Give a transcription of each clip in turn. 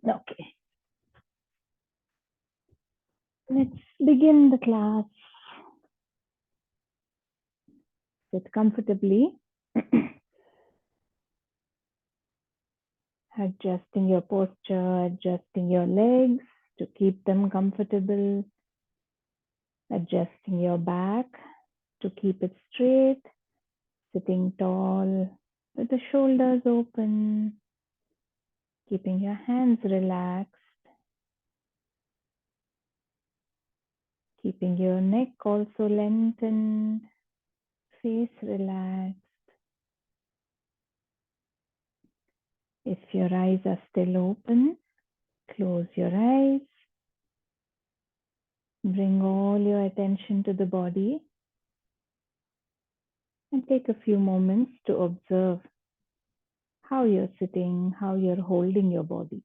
Okay, let's begin the class. Sit comfortably, adjusting your posture, adjusting your legs to keep them comfortable, adjusting your back to keep it straight, sitting tall with the shoulders open, keeping your hands relaxed, keeping your neck also lengthened, face relaxed. If your eyes are still open, close your eyes. Bring all your attention to the body and take a few moments to observe how you're sitting, how you're holding your body.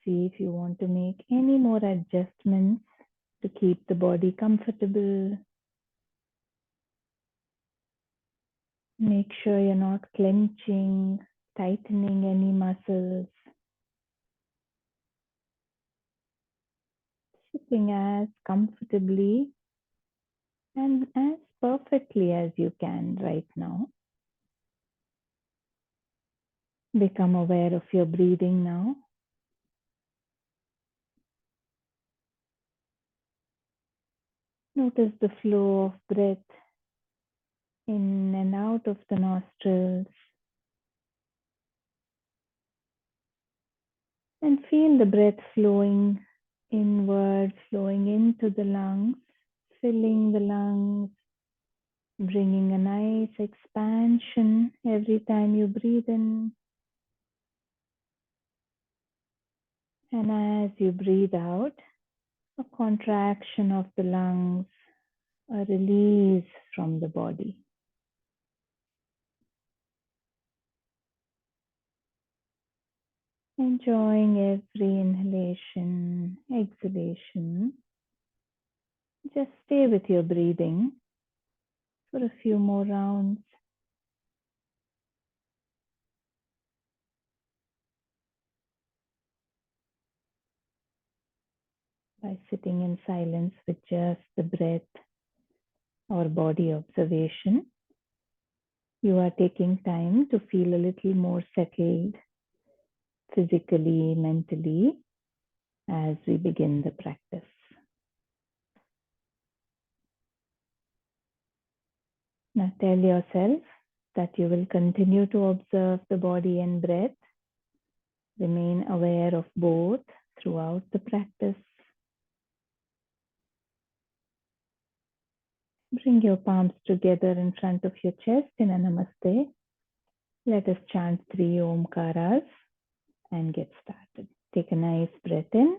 See if you want to make any more adjustments to keep the body comfortable. Make sure you're not clenching, tightening any muscles. Sitting as comfortably and as perfectly as you can right now. Become aware of your breathing now. Notice the flow of breath in and out of the nostrils. And feel the breath flowing inward, flowing into the lungs, filling the lungs, bringing a nice expansion every time you breathe in. And as you breathe out, a contraction of the lungs, a release from the body. Enjoying every inhalation, exhalation. Just stay with your breathing for a few more rounds. By sitting in silence with just the breath or body observation, you are taking time to feel a little more settled physically, mentally, as we begin the practice. Now tell yourself that you will continue to observe the body and breath. Remain aware of both throughout the practice. Bring your palms together in front of your chest in a namaste. Let us chant 3 Omkaras and get started. Take a nice breath in.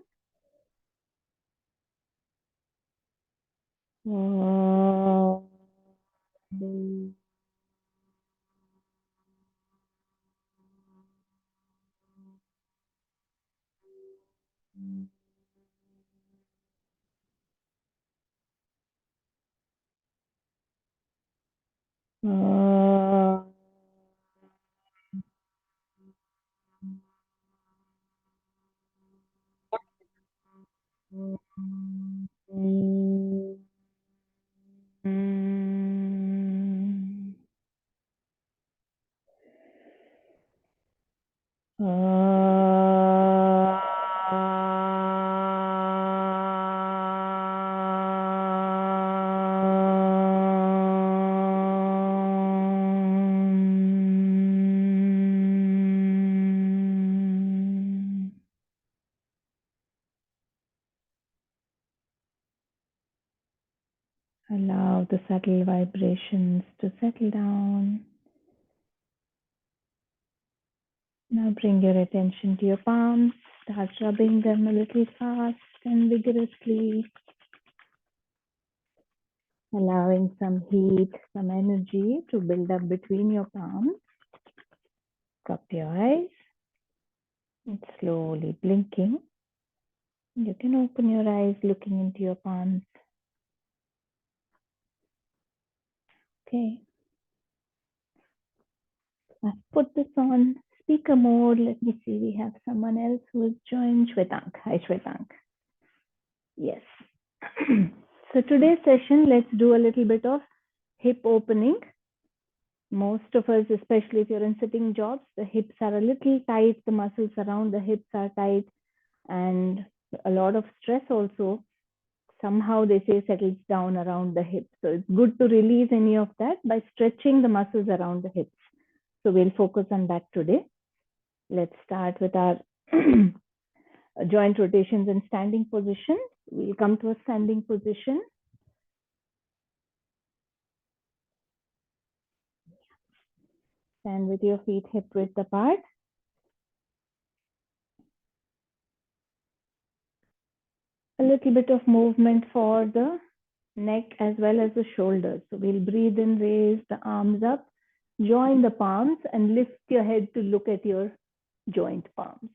Allow the subtle vibrations to settle down. Now bring your attention to your palms. Start rubbing them a little fast and vigorously. Allowing some heat, some energy to build up between your palms. Cup your eyes and slowly blinking. You can open your eyes looking into your palms. Okay. I've put this on speaker mode. Let me see. We have someone else who has joined. Shwetank. Hi, Shwetank. Yes. So today's session, let's do a little bit of hip opening. Most of us, especially if you're in sitting jobs, the hips are a little tight. The muscles around the hips are tight, and a lot of stress also somehow they say settles down around the hips. So it's good to release any of that by stretching the muscles around the hips. So we'll focus on that today. Let's start with our joint rotations in standing position. We'll come to a standing position. Stand with your feet hip width apart. A little bit of movement for the neck as well as the shoulders. So we'll breathe in, raise the arms up, join the palms and lift your head to look at your joint palms.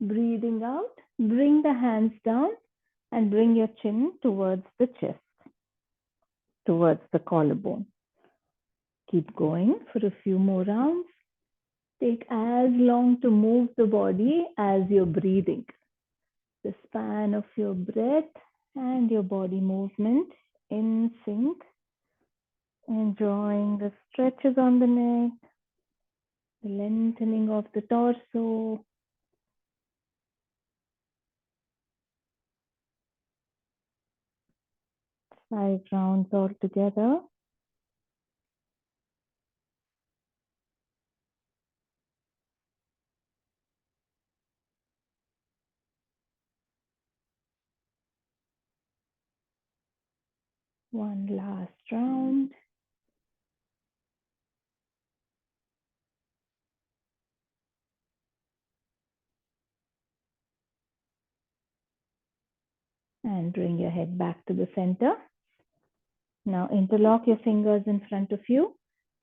Breathing out, bring the hands down and bring your chin towards the chest, towards the collarbone. Keep going for a few more rounds. Take as long to move the body as you're breathing. The span of your breath and your body movement in sync. Enjoying the stretches on the neck, the lengthening of the torso. Five rounds all together. One last round. And bring your head back to the center. Now interlock your fingers in front of you.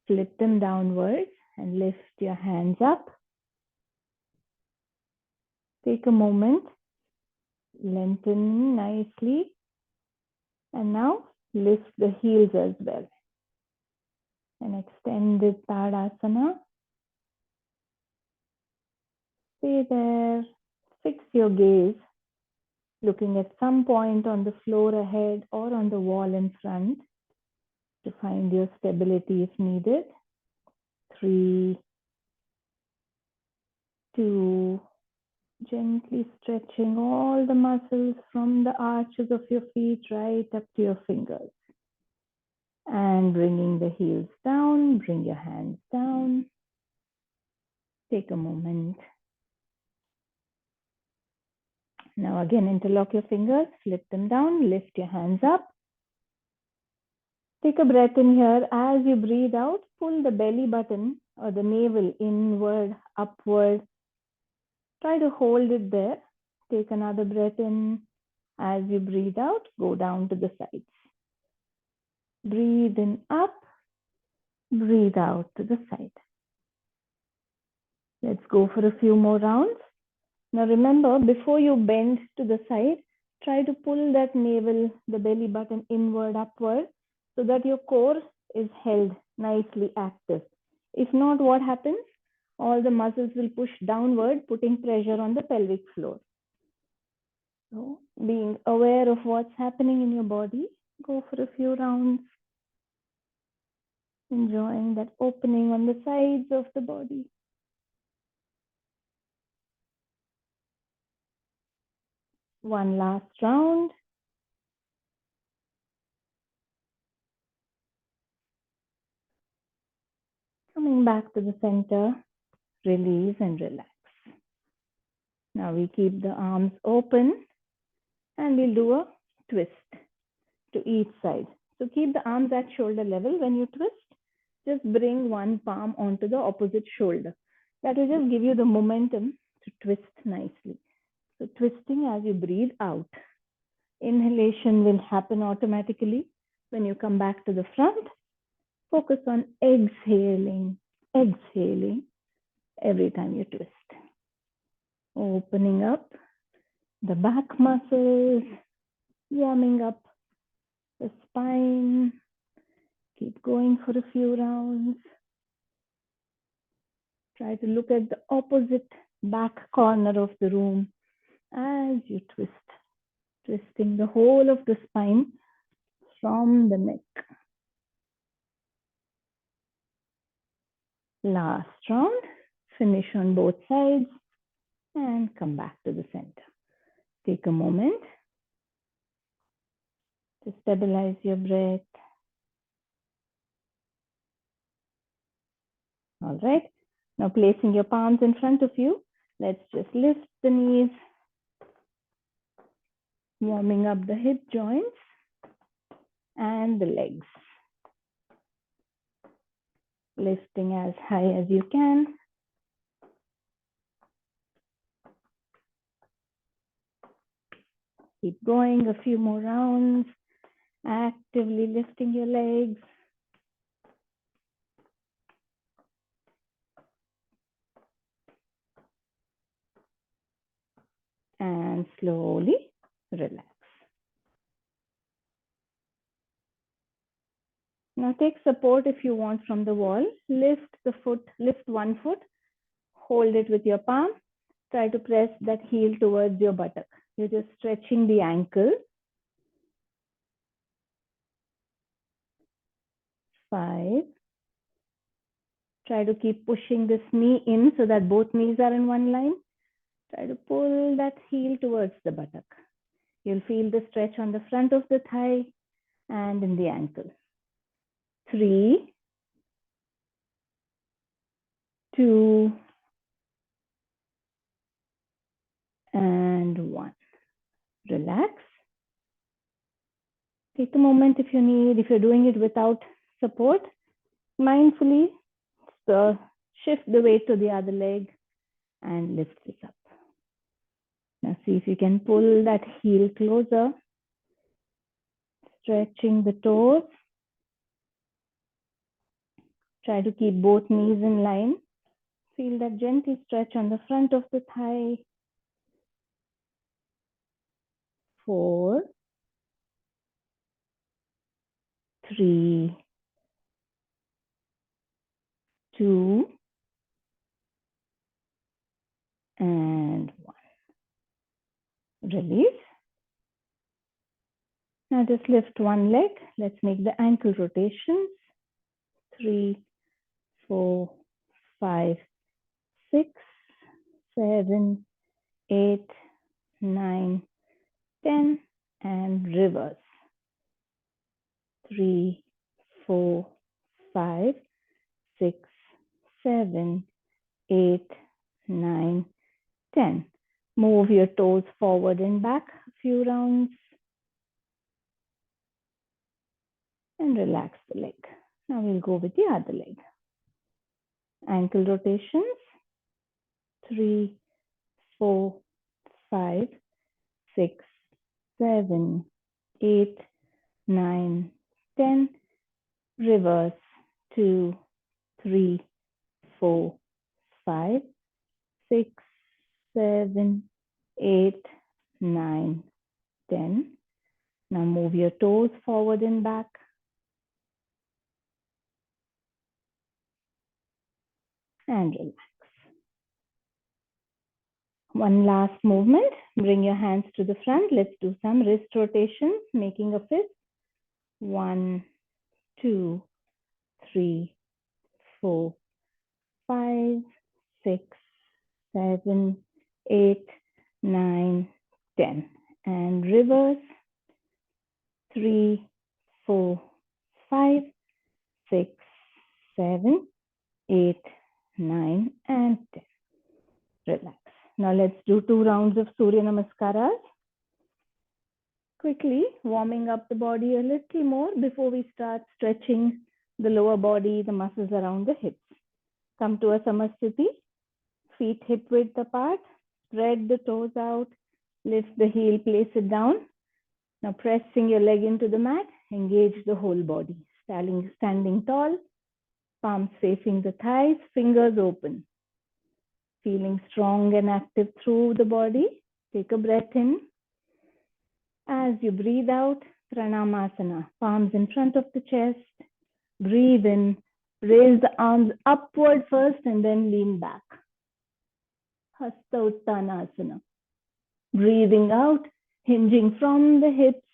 Flip them downwards and lift your hands up. Take a moment. Lengthen nicely. And now lift the heels as well. And extended Tadasana. Stay there. Fix your gaze, looking at some point on the floor ahead or on the wall in front to find your stability if needed. 3, 2, gently stretching all the muscles from the arches of your feet right up to your fingers. And bringing the heels down, bring your hands down. Take a moment. Now again, interlock your fingers, flip them down, lift your hands up. Take a breath in here. As you breathe out, pull the belly button or the navel inward, upward. Try to hold it there. Take another breath in. As you breathe out, go down to the sides. Breathe in up, breathe out to the side. Let's go for a few more rounds. Now remember, before you bend to the side, try to pull that navel, the belly button inward, upward, so that your core is held nicely active. If not, what happens? All the muscles will push downward, putting pressure on the pelvic floor. So being aware of what's happening in your body, go for a few rounds. Enjoying that opening on the sides of the body. One last round. Coming back to the center, release and relax. Now we keep the arms open and we'll do a twist to each side. So keep the arms at shoulder level. When you twist, just bring one palm onto the opposite shoulder. That will just give you the momentum to twist nicely. So twisting as you breathe out. Inhalation will happen automatically. When you come back to the front, focus on exhaling, exhaling every time you twist. Opening up the back muscles, warming up the spine. Keep going for a few rounds. Try to look at the opposite back corner of the room as you twist, twisting the whole of the spine from the neck. Last round, finish on both sides and come back to the center. Take a moment to stabilize your breath. All right. Now placing your palms in front of you, let's just lift the knees, warming up the hip joints and the legs. Lifting as high as you can. Keep going a few more rounds, actively lifting your legs. And slowly relax. Now take support if you want from the wall. Lift the foot, lift one foot, hold it with your palm. Try to press that heel towards your buttock. You're just stretching the ankle. 5. Try to keep pushing this knee in so that both knees are in one line. Try to pull that heel towards the buttock. You'll feel the stretch on the front of the thigh and in the ankle. 3, 2, and 1. Relax. Take a moment if you need. If you're doing it without support, mindfully shift the weight to the other leg and lift this up. Now see if you can pull that heel closer, stretching the toes. Try to keep both knees in line. Feel that gentle stretch on the front of the thigh. 4, 3, 2, and 1. Release. Now just lift one leg. Let's make the ankle rotations. 3, 4, 5, 6, 7, 8, 9, 10, and reverse. 3, 4, 5, 6, 7, 8, 9, 10. Move your toes forward and back a few rounds. And relax the leg. Now we'll go with the other leg. Ankle rotations. 3, 4, 5, 6, 7, 8, 9, 10. Reverse. 2, 3, 4, 5, 6, 7, 8, 9, 10. Now move your toes forward and back. And relax. One last movement. Bring your hands to the front. Let's do some wrist rotations, making a fist. 1, 2, 3, 4, 5, 6, 7, 8, 9, 10. And reverse. 3, 4, 5, 6, 7, 8, 9, and 10. Relax. Now let's do 2 rounds of Surya Namaskaras. Quickly warming up the body a little more before we start stretching the lower body, the muscles around the hips. Come to a Samasthiti, feet hip width apart, spread the toes out, lift the heel, place it down. Now pressing your leg into the mat, engage the whole body. Standing tall, palms facing the thighs, fingers open. Feeling strong and active through the body. Take a breath in. As you breathe out, Pranayama, palms in front of the chest. Breathe in, Raise the arms upward first and then lean back. Hasta Uttanasana. Breathing out, hinging from the hips.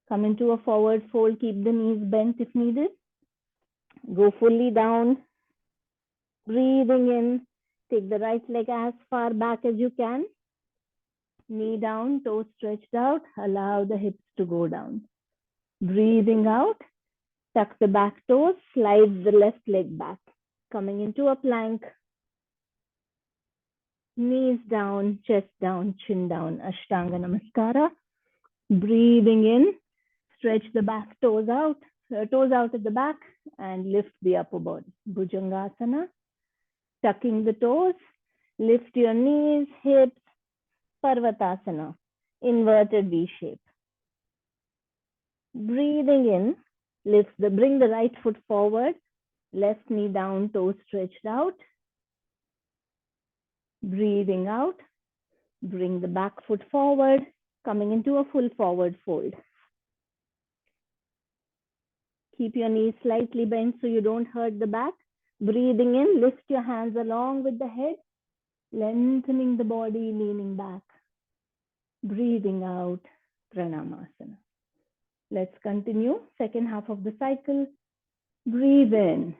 Come into a forward fold. Keep the knees bent if needed. Go fully down. Breathing in. Take the right leg as far back as you can. Knee down, toes stretched out. Allow the hips to go down. Breathing out. Tuck the back toes. Slide the left leg back. Coming into a plank. Knees down, chest down, chin down. Ashtanga Namaskara. Breathing in. Stretch the back toes out at the back, and lift the upper body. Bhujangasana. Tucking the toes. Lift your knees, hips. Parvatasana. Inverted V shape. Breathing in. Bring the right foot forward. Left knee down, toes stretched out. Breathing out. Bring the back foot forward. Coming into a full forward fold. Keep your knees slightly bent so you don't hurt the back. Breathing in, lift your hands along with the head, lengthening the body, leaning back. Breathing out, Pranayamasana. Let's continue. Second half of the cycle. Breathe in.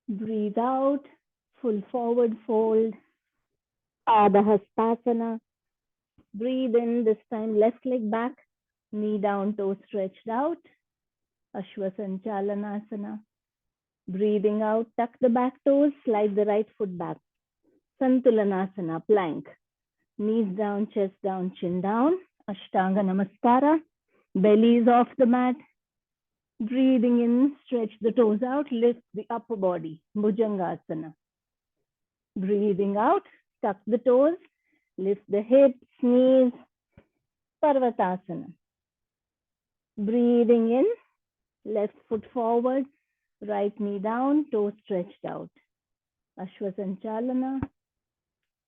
Breathe out, full forward fold. Adhastasana. Breathe in, this time left leg back, knee down, toes stretched out. Ashwasanchalanasana. Breathing out, tuck the back toes, slide the right foot back. Santulanasana, plank. Knees down, chest down, chin down. Ashtanga Namaskara. Belly is off the mat. Breathing in, stretch the toes out, lift the upper body. Bhujangasana. Breathing out, tuck the toes, lift the hips, knees. Parvatasana. Breathing in, left foot forward, right knee down, toes stretched out. Ashwasanchalana.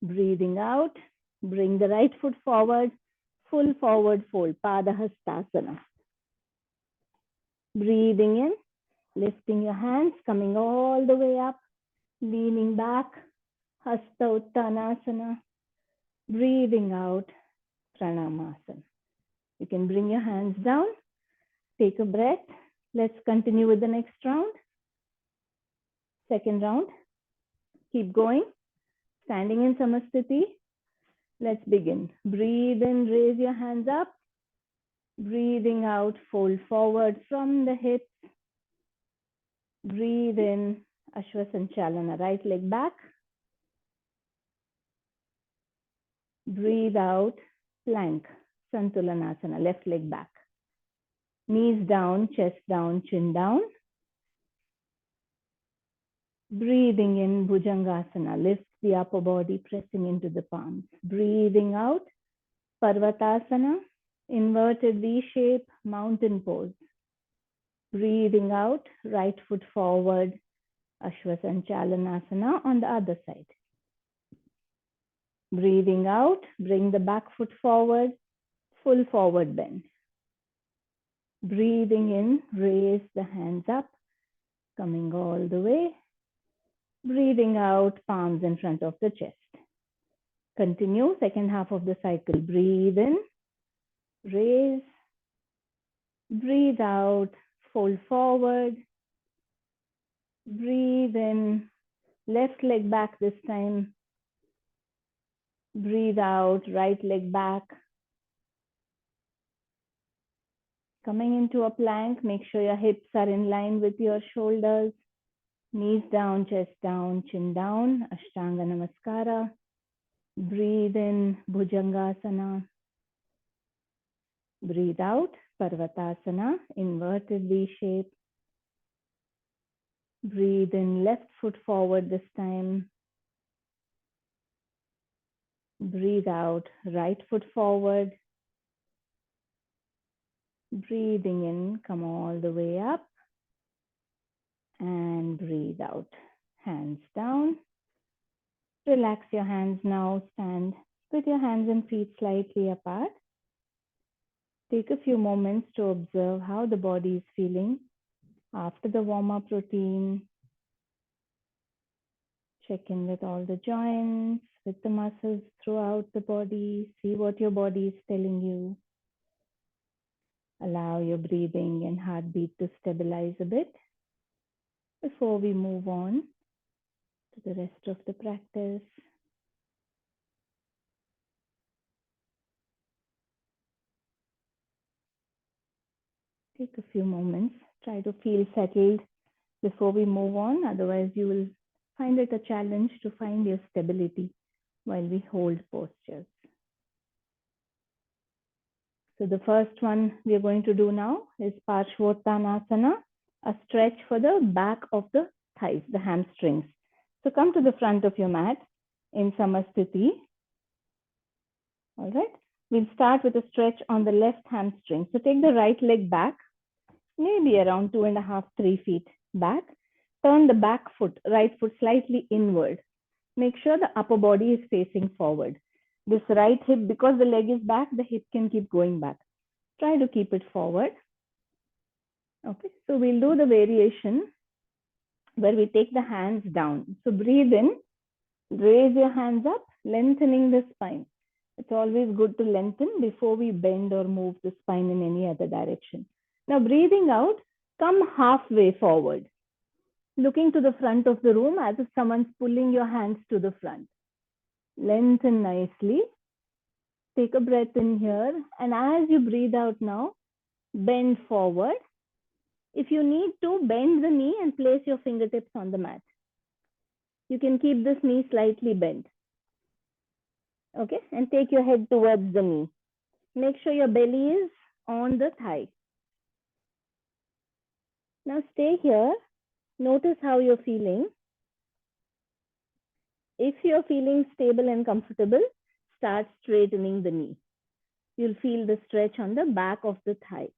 Breathing out, bring the right foot forward, full forward fold, Padahastasana. Breathing in, lifting your hands, coming all the way up, leaning back, Hasta Uttanasana. Breathing out, Pranayamasana. You can bring your hands down, take a breath. Let's continue with the next round. Second round. Keep going. Standing in Samasthiti. Let's begin. Breathe in, raise your hands up. Breathing out, fold forward from the hips. Breathe in, Ashwasanchalana, right leg back. Breathe out, plank, Santulanasana, left leg back. Knees down, chest down, chin down. Breathing in, Bhujangasana, lift the upper body, pressing into the palms. Breathing out, Parvatasana, inverted V shape, mountain pose. Breathing out, right foot forward, Ashwasanchalanasana on the other side. Breathing out, bring the back foot forward, full forward bend. Breathing in, raise the hands up, coming all the way. Breathing out, palms in front of the chest. Continue, second half of the cycle. Breathe in, raise. Breathe out, fold forward. Breathe in, left leg back this time. Breathe out, right leg back. Coming into a plank, make sure your hips are in line with your shoulders. Knees down, chest down, chin down. Ashtanga Namaskara. Breathe in, Bhujangasana. Breathe out, Parvatasana, inverted V shape. Breathe in, left foot forward this time. Breathe out, right foot forward. Breathing in, come all the way up. And breathe out, hands down. Relax your hands now, stand with your hands and feet slightly apart. Take a few moments to observe how the body is feeling After the warm-up routine, check in with all the joints, with the muscles throughout the body. See what your body is telling you. Allow your breathing and heartbeat to stabilize a bit before we move on to the rest of the practice. Take a few moments. Try to feel settled before we move on. Otherwise, you will find it a challenge to find your stability while we hold postures. So the first one we are going to do now is Parshvottanasana, a stretch for the back of the thighs, the hamstrings. So come to the front of your mat in Samasthiti. All right. We'll start with a stretch on the left hamstring. So take the right leg back, maybe around 2.5, 3 feet back. Turn the back foot, right foot slightly inward. Make sure the upper body is facing forward. This right hip, because the leg is back, the hip can keep going back. Try to keep it forward. Okay, so we'll do the variation where we take the hands down. So breathe in, raise your hands up, lengthening the spine. It's always good to lengthen before we bend or move the spine in any other direction. Now breathing out, come halfway forward, looking to the front of the room as if someone's pulling your hands to the front. Lengthen nicely. Take a breath in here. And as you breathe out now, bend forward. If you need to, bend the knee and place your fingertips on the mat. You can keep this knee slightly bent. Okay, and take your head towards the knee. Make sure your belly is on the thigh. Now stay here. Notice how you're feeling. If you're feeling stable and comfortable, start straightening the knee. You'll feel the stretch on the back of the thigh.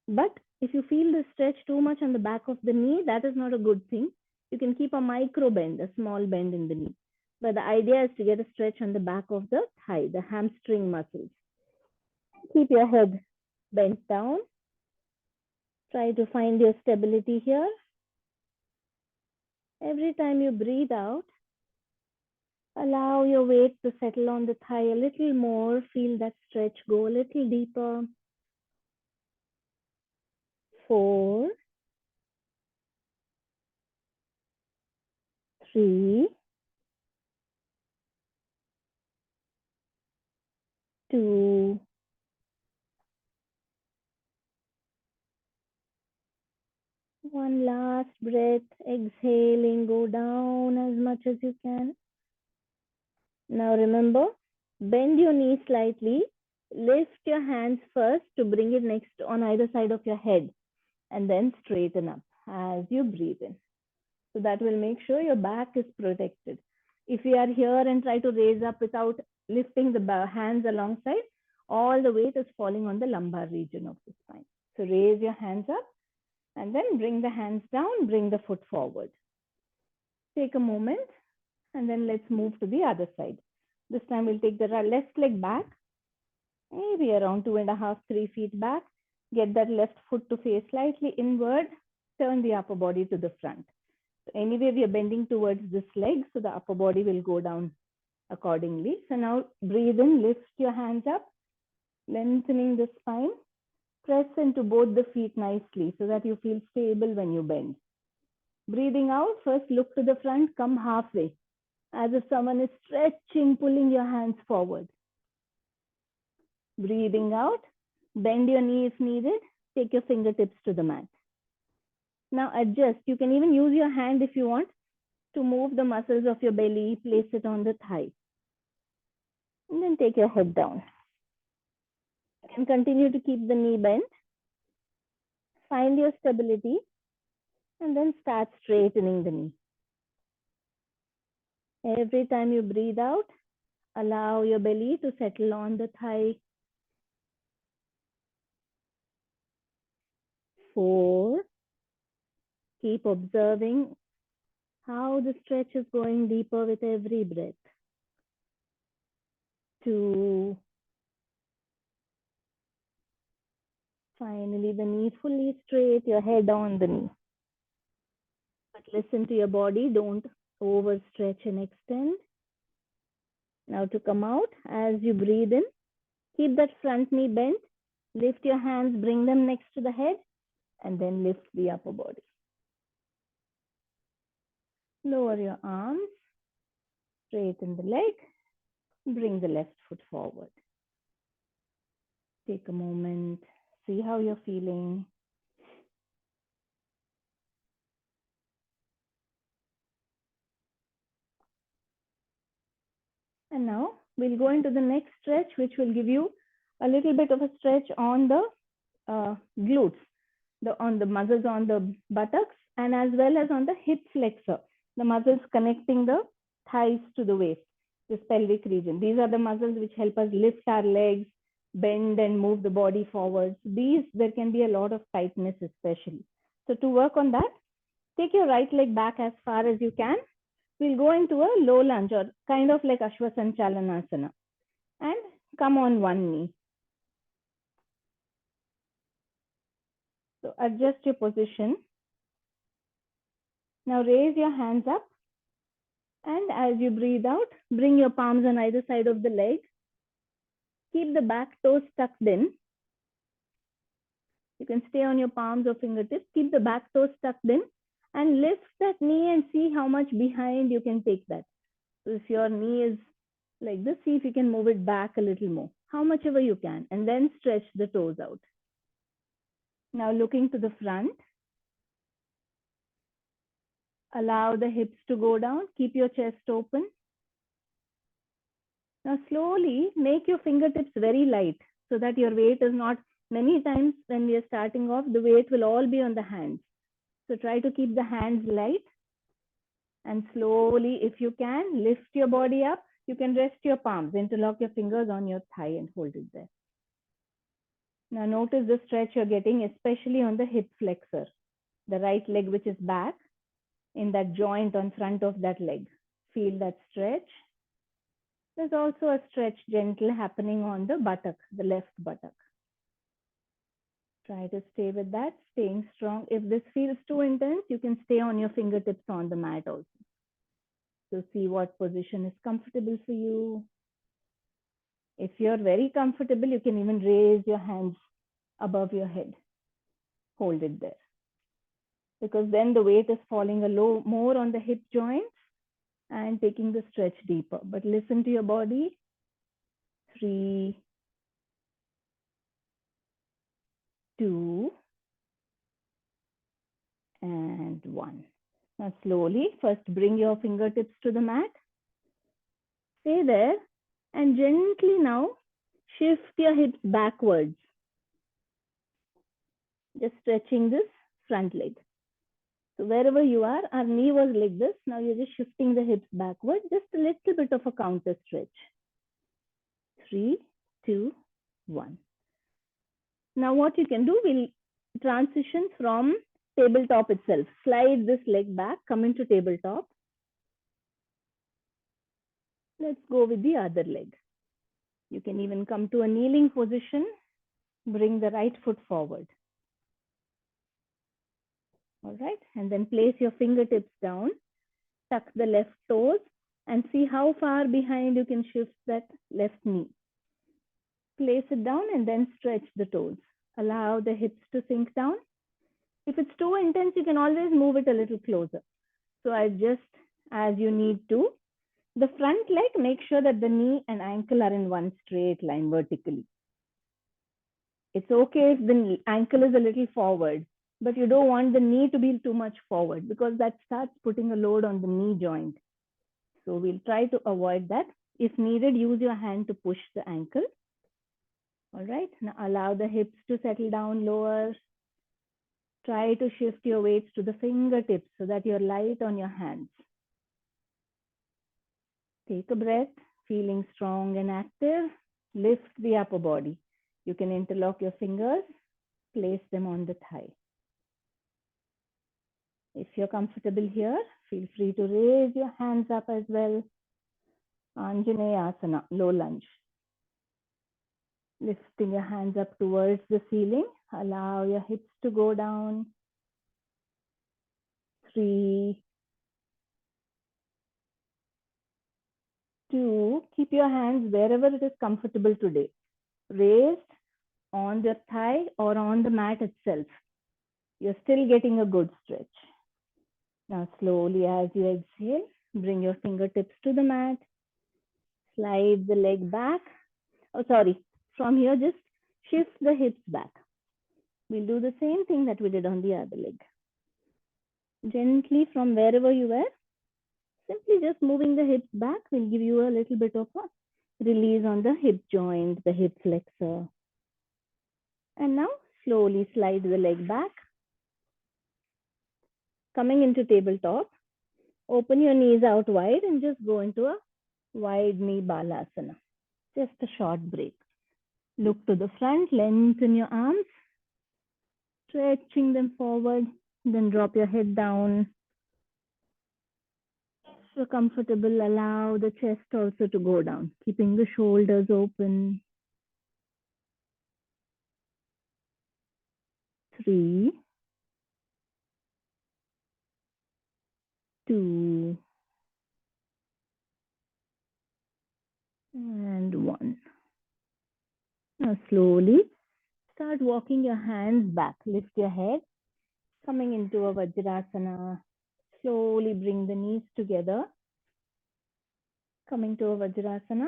But if you feel the stretch too much on the back of the knee, that is not a good thing. You can keep a micro bend, a small bend in the knee. But the idea is to get a stretch on the back of the thigh, the hamstring muscles. Keep your head bent down. Try to find your stability here. Every time you breathe out, allow your weight to settle on the thigh a little more. Feel that stretch go a little deeper. 4, 3, 2, 1. Last breath, exhaling, go down as much as you can. Now remember, bend your knees slightly. Lift your hands first to bring it next on either side of your head, and then straighten up as you breathe in. So that will make sure your back is protected. If you are here and try to raise up without lifting the hands alongside, all the weight is falling on the lumbar region of the spine. So raise your hands up and then bring the hands down, bring the foot forward. Take a moment and then let's move to the other side. This time we'll take the left leg back, maybe around 2.5, 3 feet back. Get that left foot to face slightly inward. Turn the upper body to the front. So anyway, we are bending towards this leg, so the upper body will go down accordingly. So now breathe in, lift your hands up, lengthening the spine. Press into both the feet nicely so that you feel stable when you bend. Breathing out, first look to the front, come halfway, as if someone is stretching, pulling your hands forward. Breathing out, bend your knee if needed, take your fingertips to the mat. Now adjust. You can even use your hand if you want to move the muscles of your belly, place it on the thigh. And then take your head down. And continue to keep the knee bent. Find your stability and then start straightening the knee. Every time you breathe out, allow your belly to settle on the thigh. 4. Keep observing how the stretch is going deeper with every breath. 2. Finally, the knee fully straight, your head on the knee. But listen to your body. Don't overstretch and extend. Now to come out, as you breathe in, keep that front knee bent. Lift your hands, bring them next to the head, and then lift the upper body. Lower your arms, straighten the leg, bring the left foot forward. Take a moment, see how you're feeling. And now we'll go into the next stretch, which will give you a little bit of a stretch on the glutes, on the muscles on the buttocks, and as well as on the hip flexor, the muscles connecting the thighs to the waist, this pelvic region. These are the muscles which help us lift our legs, bend and move the body forward. There can be a lot of tightness especially. So to work on that, take your right leg back as far as you can. We'll go into a low lunge, or kind of like Ashwasanchalanasana, and come on one knee. So adjust your position. Now raise your hands up, and as you breathe out, bring your palms on either side of the leg. Keep the back toes tucked in. You can stay on your palms or fingertips. Keep the back toes tucked in and lift that knee and see how much behind you can take that. So if your knee is like this, see if you can move it back a little more, how much ever you can, and then stretch the toes out. Now looking to the front, allow the hips to go down, keep your chest open. Now slowly make your fingertips very light so that your weight is not, many times when we are starting off, the weight will all be on the hands. So try to keep the hands light, and slowly, if you can, lift your body up. You can rest your palms, interlock your fingers on your thigh and hold it there. Now notice the stretch you're getting, especially on the hip flexor, the right leg which is back, in that joint on front of that leg. Feel that stretch. There's also a stretch gentle happening on the buttock, the left buttock. Try to stay with that, staying strong. If this feels too intense, you can stay on your fingertips on the mat also. So see what position is comfortable for you. If you're very comfortable, you can even raise your hands above your head. Hold it there. Because then the weight is falling more on the hip joints and taking the stretch deeper. But listen to your body. 3, 2, and 1. Now slowly, first bring your fingertips to the mat. Stay there and gently now shift your hips backwards. Just stretching this front leg. So wherever you are, our knee was like this. Now you're just shifting the hips backward, just a little bit of a counter stretch. 3, 2, 1. Now what you can do, we'll transition from tabletop itself. Slide this leg back, come into tabletop. Let's go with the other leg. You can even come to a kneeling position. Bring the right foot forward. All right, and then place your fingertips down. Tuck the left toes and see how far behind you can shift that left knee. Place it down and then stretch the toes. Allow the hips to sink down. If it's too intense, you can always move it a little closer. So adjust as you need to. The front leg, make sure that the knee and ankle are in one straight line vertically. It's okay if the ankle is a little forward, but you don't want the knee to be too much forward because that starts putting a load on the knee joint. So we'll try to avoid that. If needed, use your hand to push the ankle. All right, now allow the hips to settle down lower. Try to shift your weights to the fingertips so that you're light on your hands. Take a breath, feeling strong and active. Lift the upper body. You can interlock your fingers, place them on the thigh. If you're comfortable here, feel free to raise your hands up as well. Anjaneya asana, low lunge. Lifting your hands up towards the ceiling. Allow your hips to go down. 3, 2. Keep your hands wherever it is comfortable today. Raised on your thigh or on the mat itself. You're still getting a good stretch. Now slowly as you exhale, bring your fingertips to the mat. Slide the leg back. Oh, sorry. From here, just shift the hips back. We'll do the same thing that we did on the other leg. Gently from wherever you were, simply just moving the hips back will give you a little bit of a release on the hip joint, the hip flexor. And now slowly slide the leg back. Coming into tabletop, open your knees out wide and just go into a wide knee balasana. Just a short break. Look to the front, lengthen your arms, stretching them forward, then drop your head down. If you're comfortable, allow the chest also to go down, keeping the shoulders open. 3, 2, and 1. Now slowly start walking your hands back. Lift your head, coming into a Vajrasana. Slowly bring the knees together. Coming to a Vajrasana.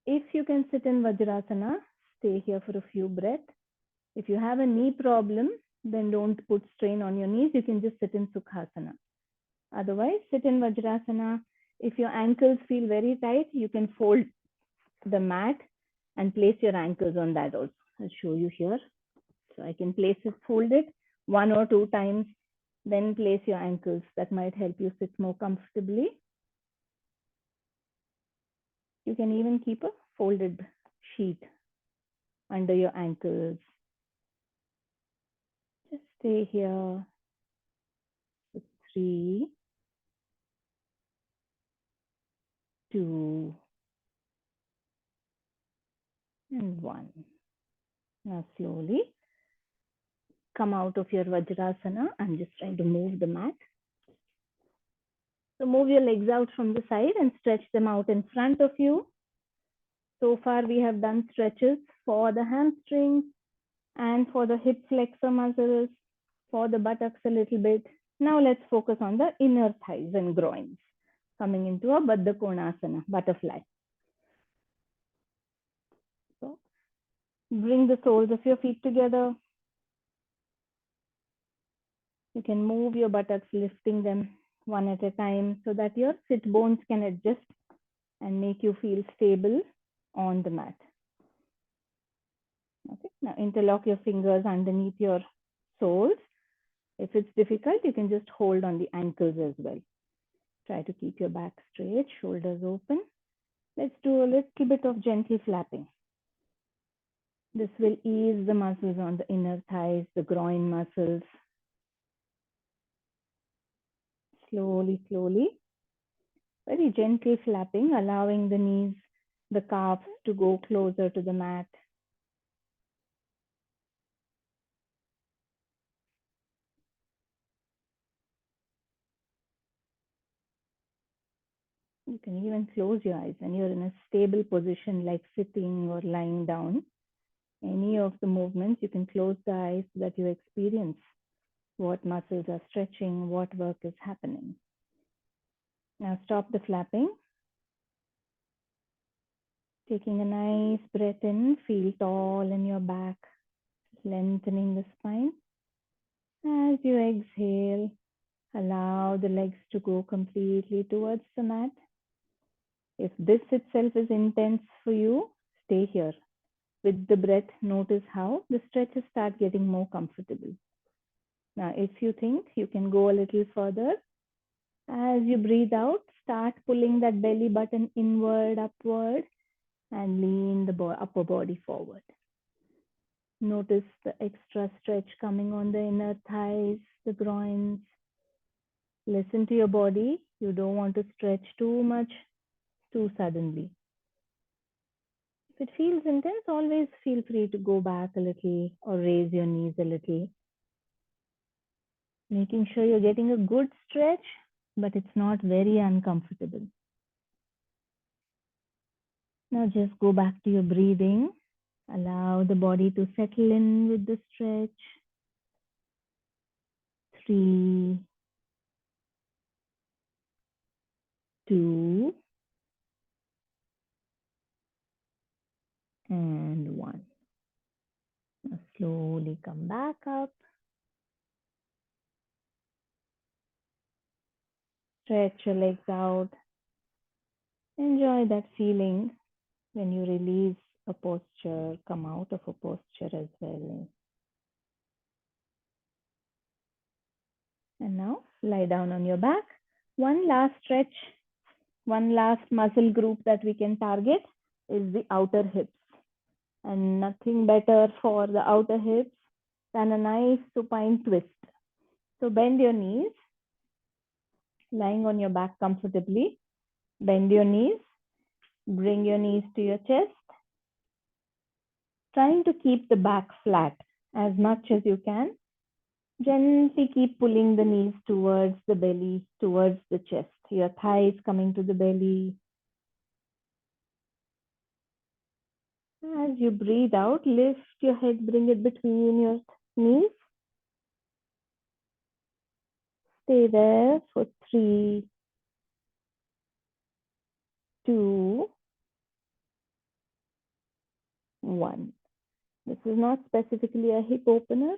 If you can sit in Vajrasana, stay here for a few breaths. If you have a knee problem, then don't put strain on your knees. You can just sit in Sukhasana. Otherwise, sit in Vajrasana. If your ankles feel very tight, you can fold the mat and place your ankles on that also. I'll show you here. So I can place it, fold it 1 or 2 times, then place your ankles. That might help you sit more comfortably. You can even keep a folded sheet under your ankles. Just stay here for 3, 2, and 1. Now slowly come out of your Vajrasana. I'm just trying to move the mat. So move your legs out from the side and stretch them out in front of you. So far we have done stretches for the hamstrings and for the hip flexor muscles, for the buttocks a little bit. Now let's focus on the inner thighs and groins. Coming into a Baddha Konasana, butterfly. So bring the soles of your feet together. You can move your buttocks, lifting them one at a time so that your sit bones can adjust and make you feel stable on the mat. Okay. Now interlock your fingers underneath your soles. If it's difficult, you can just hold on the ankles as well. Try to keep your back straight, shoulders open. Let's do a little bit of gentle flapping. This will ease the muscles on the inner thighs, the groin muscles. Slowly, slowly. Very gently flapping, allowing the knees, the calves to go closer to the mat. You can even close your eyes when you're in a stable position like sitting or lying down. Any of the movements, you can close the eyes so that you experience what muscles are stretching, what work is happening. Now stop the flapping. Taking a nice breath in, feel tall in your back, lengthening the spine. As you exhale, allow the legs to go completely towards the mat. If this itself is intense for you, stay here. With the breath, notice how the stretches start getting more comfortable. Now, if you think you can go a little further, as you breathe out, start pulling that belly button inward, upward, and lean the upper body forward. Notice the extra stretch coming on the inner thighs, the groins. Listen to your body. You don't want to stretch too much, too suddenly. If it feels intense, always feel free to go back a little or raise your knees a little. Making sure you're getting a good stretch, but it's not very uncomfortable. Now just go back to your breathing. Allow the body to settle in with the stretch. 3, 2, and 1. Now slowly come back up. Stretch your legs out. Enjoy that feeling when you release a posture, come out of a posture as well. And now lie down on your back. One last stretch, one last muscle group that we can target is the outer hips. And nothing better for the outer hips than a nice supine twist. So bend your knees, lying on your back comfortably. Bend your knees, bring your knees to your chest, trying to keep the back flat as much as you can. Gently keep pulling the knees towards the belly, towards the chest. Your thighs coming to the belly. As you breathe out, lift your head, bring it between your knees. Stay there for 3, 2, 1. This is not specifically a hip opener,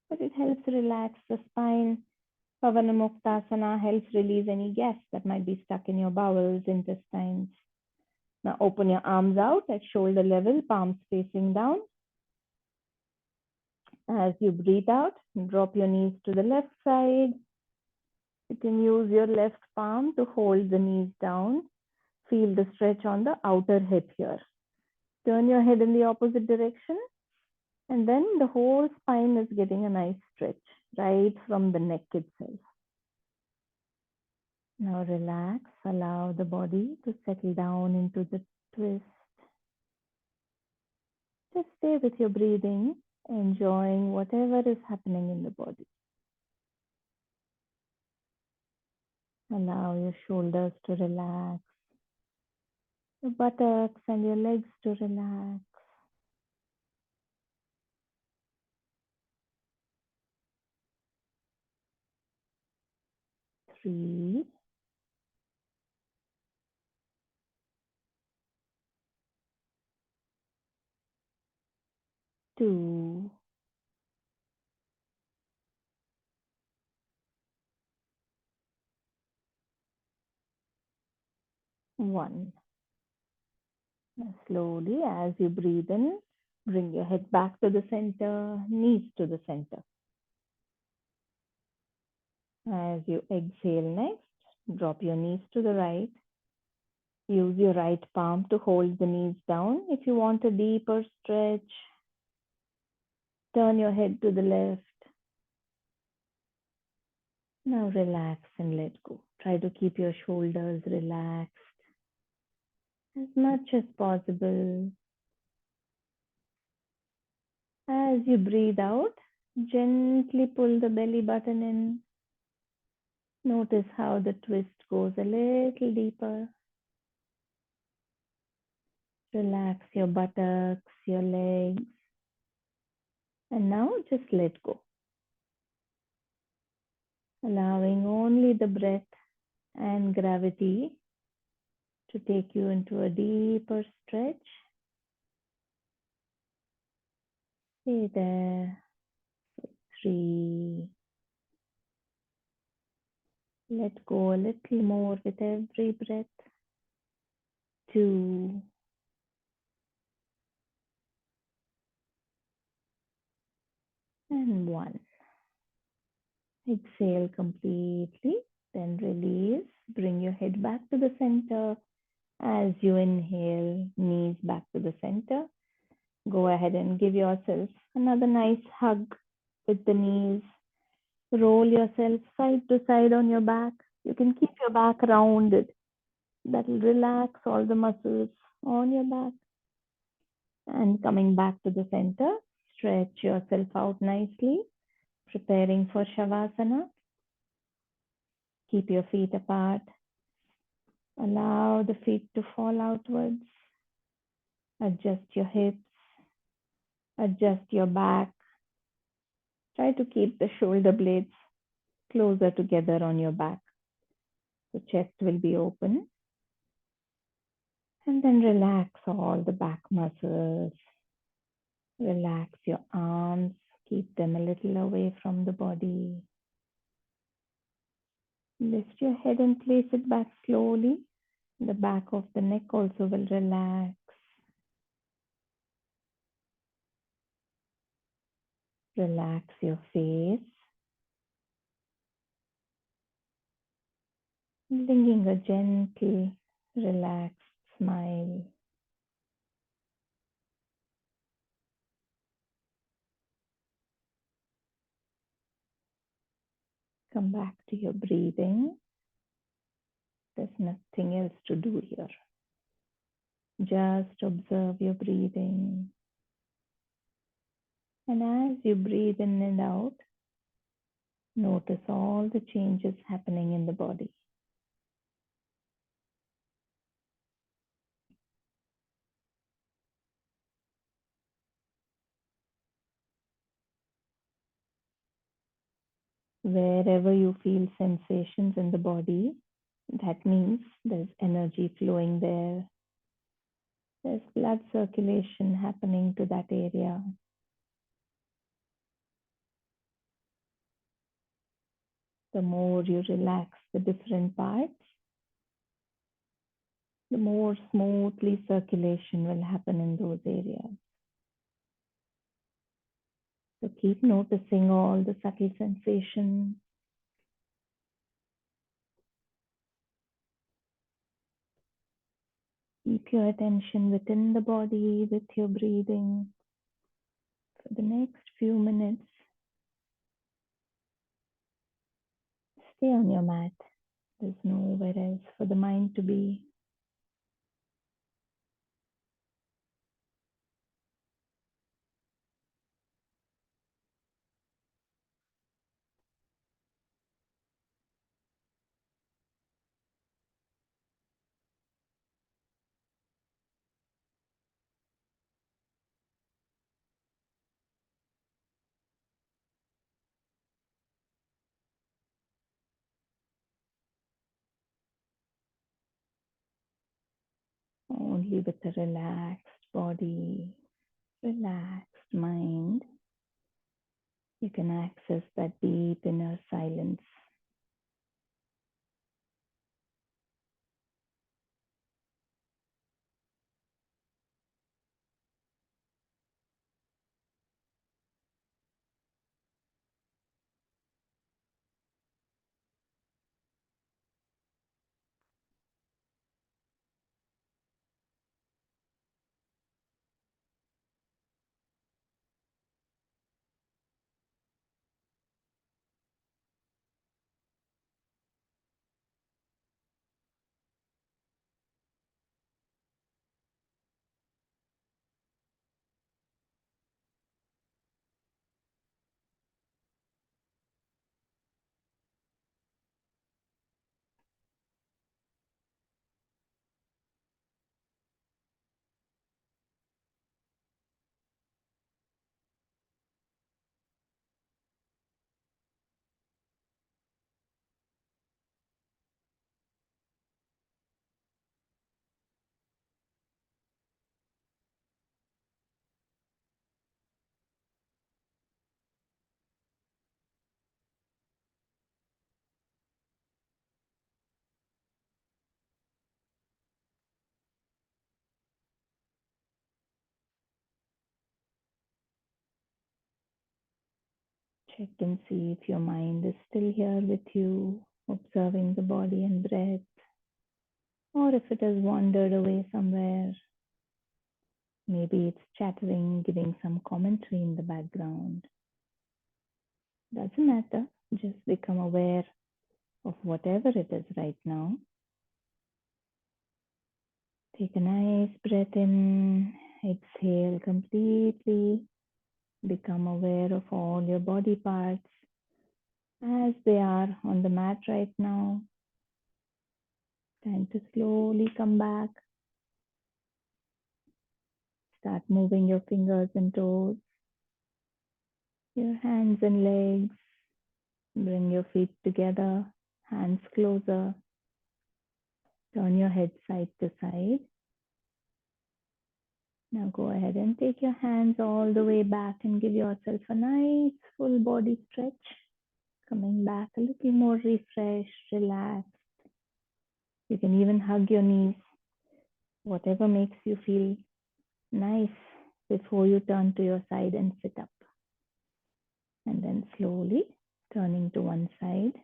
but it helps relax the spine. Pavanamuktasana helps release any gas that might be stuck in your bowels, intestines. Now open your arms out at shoulder level, palms facing down. As you breathe out, drop your knees to the left side. You can use your left palm to hold the knees down. Feel the stretch on the outer hip here. Turn your head in the opposite direction. And then the whole spine is getting a nice stretch right from the neck itself. Now relax, allow the body to settle down into the twist. Just stay with your breathing, enjoying whatever is happening in the body. Allow your shoulders to relax, your buttocks and your legs to relax. Three, 2, 1. Now slowly, as you breathe in, bring your head back to the center, knees to the center. As you exhale next, drop your knees to the right. Use your right palm to hold the knees down. If you want a deeper stretch, turn your head to the left. Now relax and let go. Try to keep your shoulders relaxed as much as possible. As you breathe out, gently pull the belly button in. Notice how the twist goes a little deeper. Relax your buttocks, your legs. And now just let go. Allowing only the breath and gravity to take you into a deeper stretch. Stay there for 3. Let go a little more with every breath. 2. And 1. Exhale completely, then release. Bring your head back to the center. As you inhale, knees back to the center. Go ahead and give yourself another nice hug with the knees. Roll yourself side to side on your back. You can keep your back rounded. That will relax all the muscles on your back. And coming back to the center, stretch yourself out nicely. Preparing for Shavasana. Keep your feet apart. Allow the feet to fall outwards. Adjust your hips. Adjust your back. Try to keep the shoulder blades closer together on your back. The chest will be open. And then relax all the back muscles. Relax your arms. Keep them a little away from the body. Lift your head and place it back slowly. The back of the neck also will relax. Relax your face. Bringing a gentle, relaxed smile. Come back to your breathing. There's nothing else to do here. Just observe your breathing. And as you breathe in and out, notice all the changes happening in the body. Wherever you feel sensations in the body, that means there's energy flowing there. There's blood circulation happening to that area. The more you relax the different parts, the more smoothly circulation will happen in those areas. So keep noticing all the subtle sensations. Keep your attention within the body with your breathing for the next few minutes. Stay on your mat. There's nowhere else for the mind to be. Only with a relaxed body, relaxed mind, you can access that deep inner silence. Check and see if your mind is still here with you, observing the body and breath, or if it has wandered away somewhere. Maybe it's chattering, giving some commentary in the background. Doesn't matter. Just become aware of whatever it is right now. Take a nice breath in, exhale completely, Become aware of all your body parts as they are on the mat right now. Time to slowly come back. Start moving your fingers and toes, your hands and legs. Bring your feet together, hands closer. Turn your head side to side. Now go ahead and take your hands all the way back and give yourself a nice full body stretch. Coming back a little more refreshed, relaxed. You can even hug your knees, whatever makes you feel nice before you turn to your side and sit up. And then slowly turning to one side,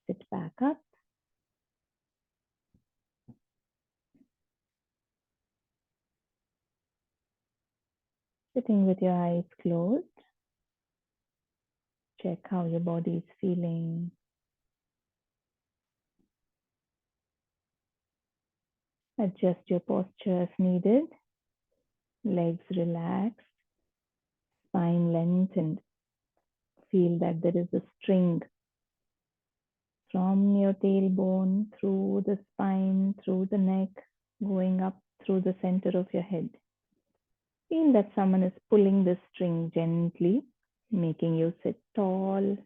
sit back up. Sitting with your eyes closed. Check how your body is feeling. Adjust your posture as needed. Legs relaxed, spine lengthened. Feel that there is a string from your tailbone through the spine, through the neck, going up through the center of your head. Feel that someone is pulling the string gently, making you sit tall,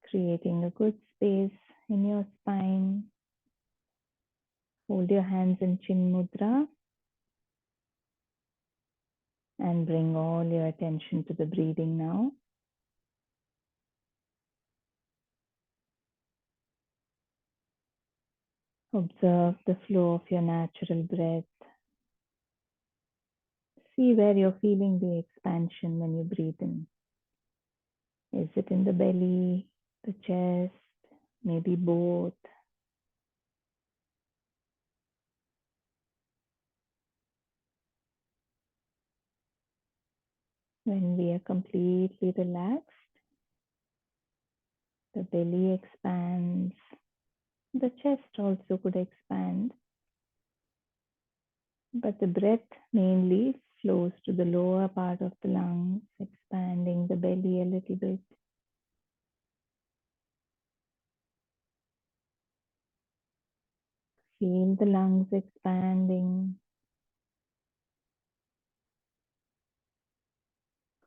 creating a good space in your spine. Hold your hands in Chin Mudra and bring all your attention to the breathing now. Observe the flow of your natural breath. See where you're feeling the expansion when you breathe in. Is it in the belly, the chest, maybe both? When we are completely relaxed, the belly expands. The chest also could expand, but the breath mainly flows to the lower part of the lungs, expanding the belly a little bit. Feel the lungs expanding,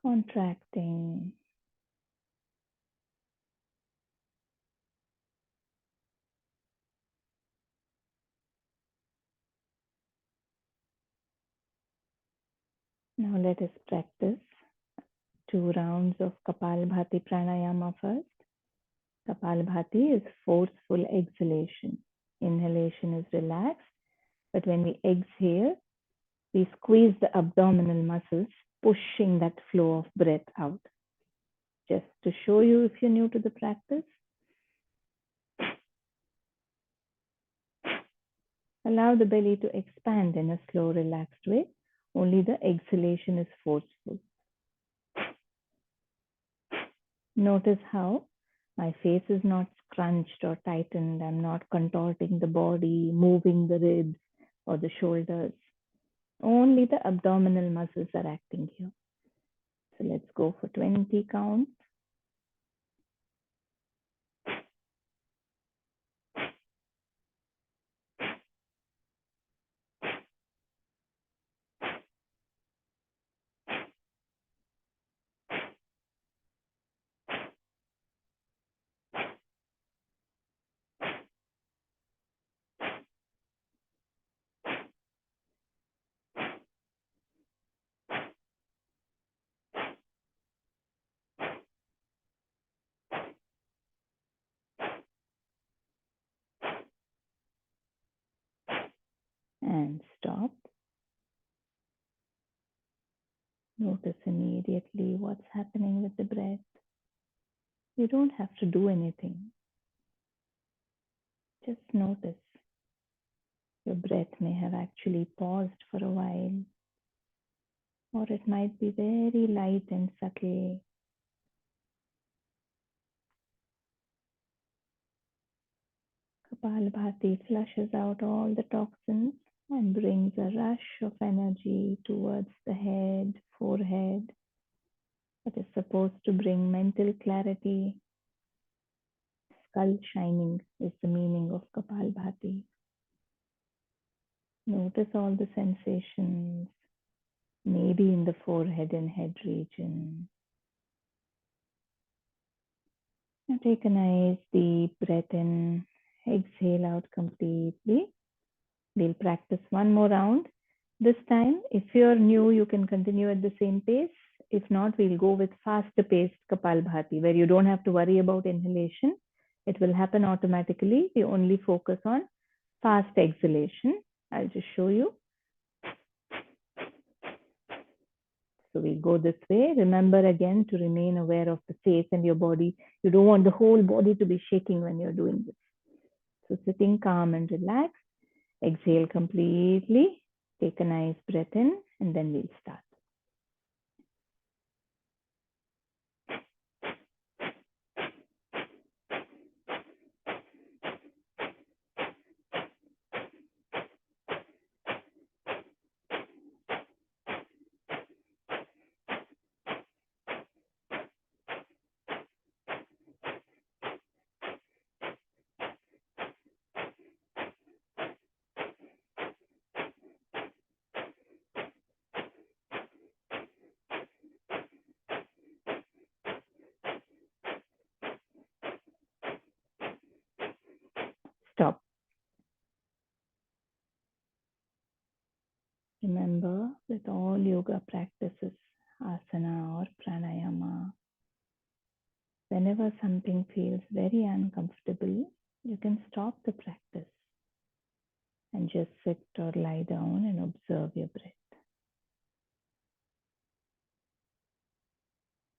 contracting. Now let us practice 2 rounds of Kapalbhati Pranayama first. Kapalbhati is forceful exhalation. Inhalation is relaxed, but when we exhale, we squeeze the abdominal muscles, pushing that flow of breath out. Just to show you if you're new to the practice, allow the belly to expand in a slow, relaxed way. Only the exhalation is forceful. Notice how my face is not scrunched or tightened. I'm not contorting the body, moving the ribs or the shoulders. Only the abdominal muscles are acting here. So let's go for 20 counts. And stop. Notice immediately what's happening with the breath. You don't have to do anything. Just notice. Your breath may have actually paused for a while, or it might be very light and subtle. Kapalbhati flushes out all the toxins and brings a rush of energy towards the head, forehead. It is supposed to bring mental clarity. Skull shining is the meaning of Kapalbhati. Notice all the sensations, maybe in the forehead and head region. Now take a nice deep breath in, exhale out completely. We'll practice one more round. This time, if you're new, you can continue at the same pace. If not, we'll go with faster paced Kapalbhati, where you don't have to worry about inhalation. It will happen automatically. We only focus on fast exhalation. I'll just show you. So we go this way. Remember again to remain aware of the face and your body. You don't want the whole body to be shaking when you're doing this. So sitting calm and relaxed. Exhale completely. Take a nice breath in, and then we'll start. Stop. Remember, with all yoga practices, asana or pranayama, whenever something feels very uncomfortable, you can stop the practice and just sit or lie down and observe your breath.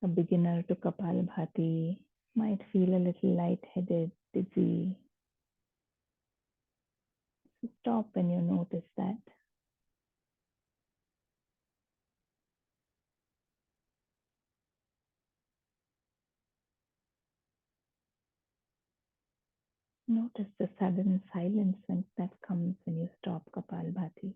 A beginner to Kapalbhati might feel a little lightheaded, dizzy. So stop when you notice that. Notice the sudden silence that comes when you stop Kapalbhati.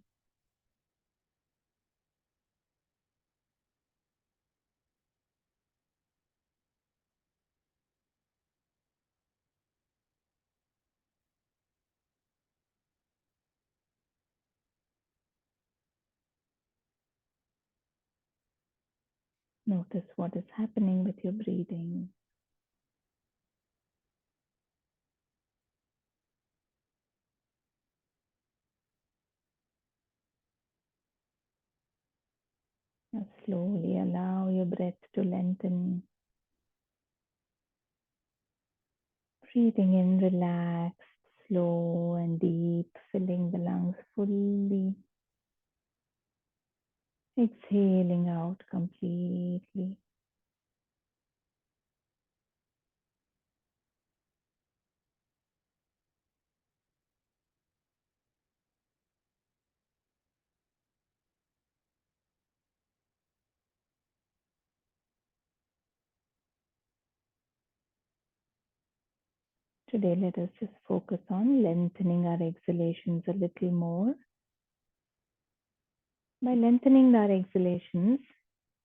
Notice what is happening with your breathing. Now slowly allow your breath to lengthen. Breathing in relaxed, slow and deep, filling the lungs fully. Exhaling out completely. Today, let us just focus on lengthening our exhalations a little more. By lengthening our exhalations,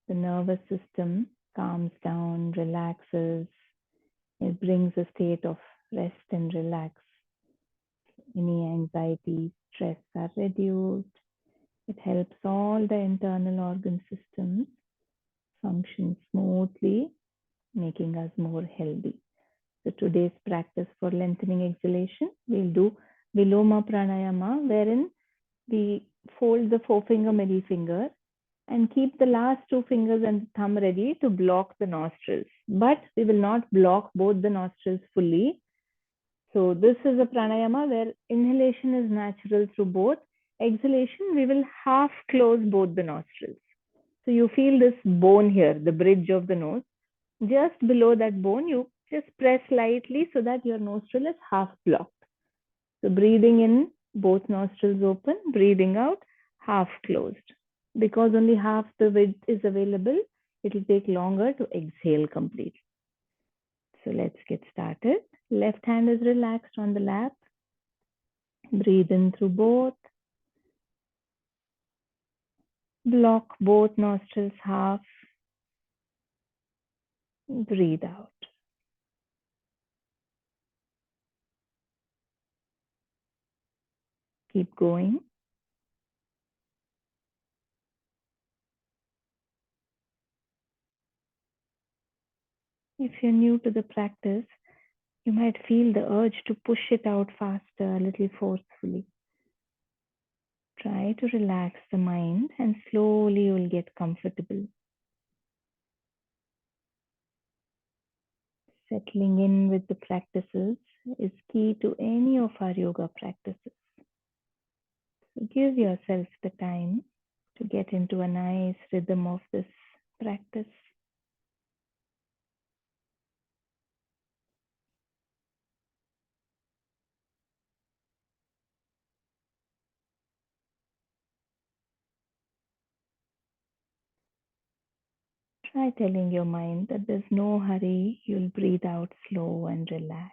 the nervous system calms down, relaxes. It brings a state of rest and relax. Any anxiety, stress are reduced. It helps all the internal organ systems function smoothly, making us more healthy. So today's practice for lengthening exhalation, we'll do Viloma Pranayama, wherein we fold the forefinger, middle finger, and keep the last two fingers and the thumb ready to block the nostrils. But we will not block both the nostrils fully. So this is a pranayama where inhalation is natural through both. Exhalation, we will half close both the nostrils. So you feel this bone here, the bridge of the nose. Just below that bone, you just press lightly so that your nostril is half blocked. So breathing in, both nostrils open, breathing out, half closed. Because only half the width is available, it will take longer to exhale completely. So let's get started. Left hand is relaxed on the lap. Breathe in through both. Block both nostrils half. Breathe out. Keep going. If you're new to the practice, you might feel the urge to push it out faster, a little forcefully. Try to relax the mind and slowly you'll get comfortable. Settling in with the practices is key to any of our yoga practices. So give yourself the time to get into a nice rhythm of this practice. Try telling your mind that there's no hurry, you'll breathe out slow and relaxed.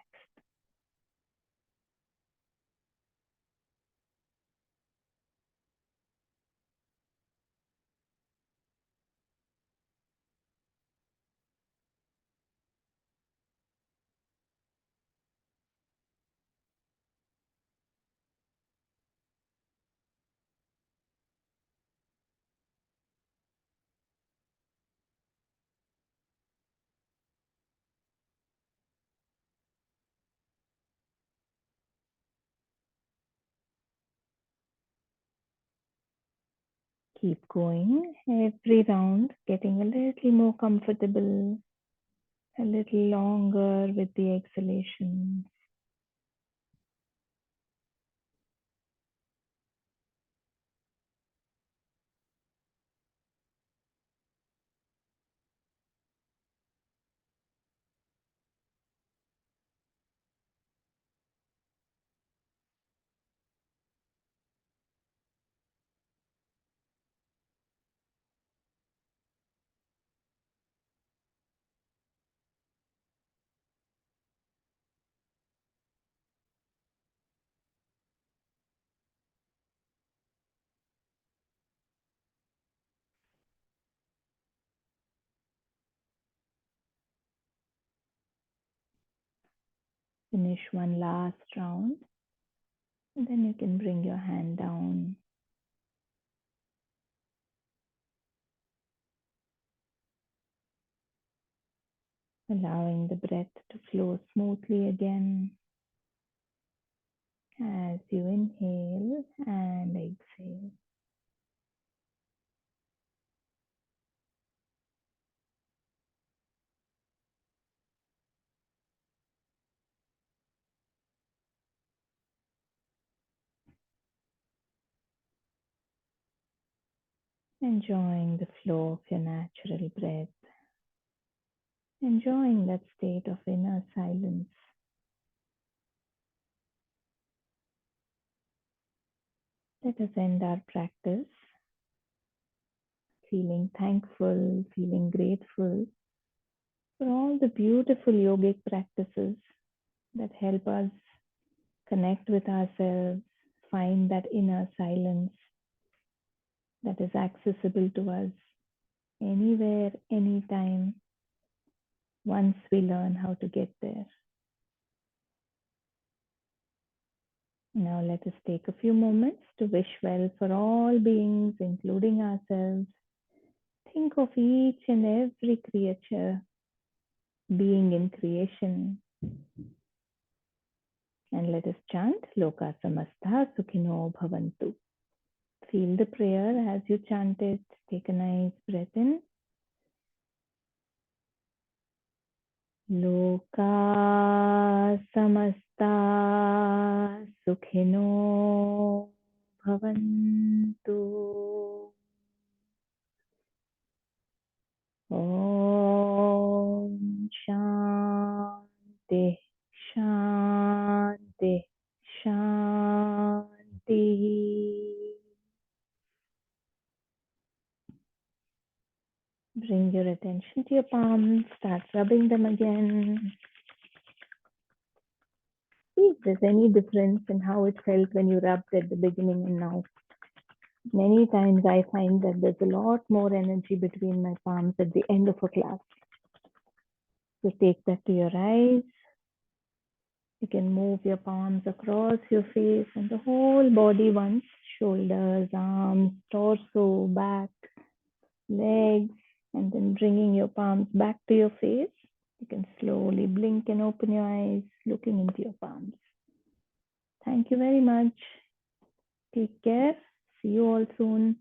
Keep going. Every round, getting a little more comfortable, a little longer with the exhalation. Finish one last round. And then you can bring your hand down. Allowing the breath to flow smoothly again as you inhale and exhale. Enjoying the flow of your natural breath. Enjoying that state of inner silence. Let us end our practice feeling thankful, feeling grateful for all the beautiful yogic practices that help us connect with ourselves, find that inner silence that is accessible to us anywhere, anytime, once we learn how to get there. Now let us take a few moments to wish well for all beings, including ourselves. Think of each and every creature, being in creation. And let us chant Loka Samasta Sukhino Bhavantu. Feel the prayer as you chant it. Take a nice breath in. Loka Samasta Sukhino Bhavantu. Om Shanti Shanti Shanti. Bring your attention to your palms. Start rubbing them again. See if there's any difference in how it felt when you rubbed at the beginning and now. Many times I find that there's a lot more energy between my palms at the end of a class. So take that to your eyes. You can move your palms across your face and the whole body once, shoulders, arms, torso, back, legs, and then bringing your palms back to your face. You can slowly blink and open your eyes, looking into your palms. Thank you very much. Take care. See you all soon.